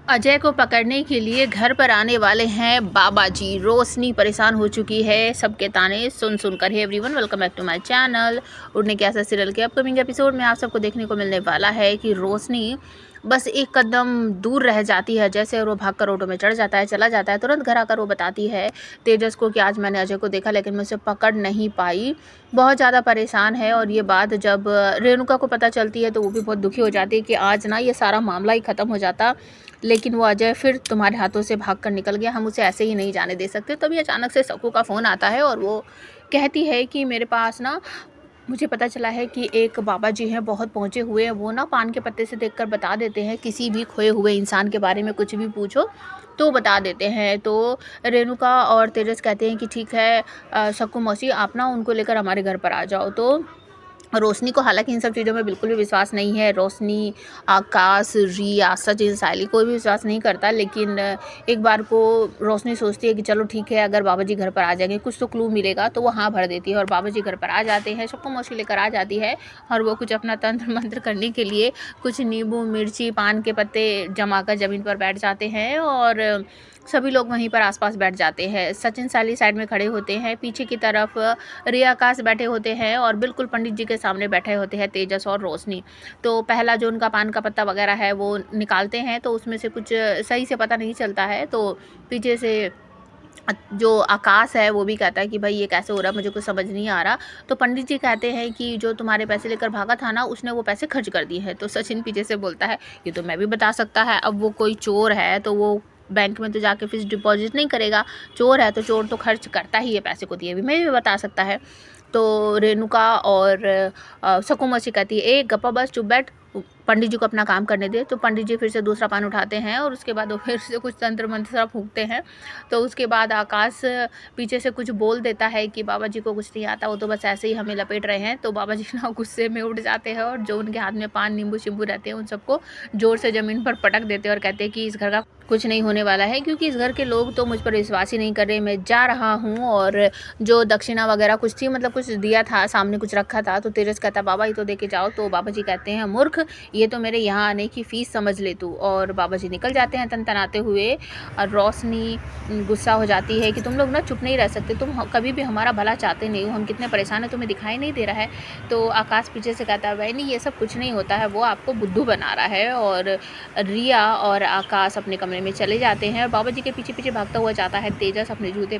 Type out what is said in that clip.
अजय को पकड़ने के लिए घर पर आने वाले हैं बाबा जी। रोशनी परेशान हो चुकी है सबके ताने सुन सुनकर। Hey everyone, welcome back to my channel. उड़ने के आशा सीरियल के अपकमिंग एपिसोड में आप सबको देखने को मिलने वाला है कि रोशनी बस एक कदम दूर रह जाती है अजय से और वो भागकर ऑटो में चढ़ जाता है, चला जाता है। तुरंत घर आकर वो बताती है तेजस को कि आज मैंने अजय को देखा लेकिन मैं उसे पकड़ नहीं पाई। बहुत ज़्यादा परेशान है और ये बात जब रेणुका को पता चलती है तो वो भी बहुत दुखी हो जाती है कि आज ना ये सारा मामला ही ख़त्म हो जाता, लेकिन वो अजय फिर तुम्हारे हाथों से भागकर निकल गया, हम उसे ऐसे ही नहीं जाने दे सकते। तभी अचानक से सक्कू का फ़ोन आता है और वो कहती है कि मेरे पास ना मुझे पता चला है कि एक बाबा जी हैं, बहुत पहुँचे हुए हैं। वो ना पान के पत्ते से देखकर बता देते हैं, किसी भी खोए हुए इंसान के बारे में कुछ भी पूछो तो बता देते हैं। तो रेणुका और तेजस कहते हैं कि ठीक है सक्कू मौसी, आप ना उनको लेकर हमारे घर पर आ जाओ। तो रोशनी को हालांकि इन सब चीज़ों में बिल्कुल भी विश्वास नहीं है। रोशनी, आकाश, रिया, सचिन, सायली कोई भी विश्वास नहीं करता, लेकिन एक बार को रोशनी सोचती है कि चलो ठीक है, अगर बाबा जी घर पर आ जाएंगे कुछ तो क्लू मिलेगा, तो वो हाँ भर देती है और बाबा जी घर पर आ जाते हैं। सबको मौसी लेकर आ जाती है और वो कुछ अपना तंत्र मंत्र करने के लिए कुछ नींबू, मिर्ची, पान के पत्ते जमा कर ज़मीन पर बैठ जाते हैं और सभी लोग वहीं पर आसपास बैठ जाते हैं। सचिन, सायली साइड में खड़े होते हैं, पीछे की तरफ रिया, आकाश बैठे होते हैं और बिल्कुल पंडित जी के सामने बैठे होते हैं तेजस और रोशनी। तो पहला जो उनका पान का पत्ता वगैरह है वो निकालते हैं, तो उसमें से कुछ सही से पता नहीं चलता है। तो पीछे से जो आकाश है वो भी कहता है कि भाई ये कैसे हो रहा है, मुझे कुछ समझ नहीं आ रहा। तो पंडित जी कहते हैं कि जो तुम्हारे पैसे लेकर भागा था ना, उसने वो पैसे खर्च कर दिए हैं। तो सचिन पीछे से बोलता है ये तो मैं भी बता सकता है, अब वो कोई चोर है तो वो बैंक में तो जाके फिक्स डिपॉजिट नहीं करेगा, चोर है तो चोर तो खर्च करता ही है पैसे को, दिए भी मैं भी बता सकता है। तो रेणुका और सक्कू मौसी कहती है ए गप्पा बस चुप बैठ, पंडित जी को अपना काम करने दे। तो पंडित जी फिर से दूसरा पान उठाते हैं और उसके बाद वो फिर से कुछ तंत्र मंत्र फूंकते हैं। तो उसके बाद आकाश पीछे से कुछ बोल देता है कि बाबा जी को कुछ नहीं आता, वो तो बस ऐसे ही हमें लपेट रहे हैं। तो बाबा जी ना गुस्से में उठ जाते हैं और जो उनके हाथ में पान, नींबू शिंबू रहते हैं उन सबको जोर से ज़मीन पर पटक देते हैं और कहते हैं कि इस घर का कुछ नहीं होने वाला है, क्योंकि इस घर के लोग तो मुझ पर विश्वास ही नहीं कर रहे। मैं जा रहा हूँ। और जो दक्षिणा वगैरह कुछ थी, मतलब कुछ दिया था, सामने कुछ रखा था। तो तेजस कहता बाबा ये तो दे के जाओ। तो बाबा जी कहते हैं मूर्ख, ये तो मेरे यहाँ आने की फ़ीस समझ ले तू। और बाबा जी निकल जाते हैं तनतनाते हुए। और रोशनी गुस्सा हो जाती है कि तुम लोग ना चुप नहीं रह सकते, तुम कभी भी हमारा भला चाहते नहीं हो, हम कितने परेशान हैं तुम्हें दिखाई नहीं दे रहा है। तो आकाश पीछे से कहता है भाई नहीं, ये सब कुछ नहीं होता है, वो आपको बुद्धू बना रहा है। और रिया और आकाश अपने कमरे में चले जाते हैं और बाबा जी के पीछे पीछे भागता हुआ जाता है तेजस अपने जूते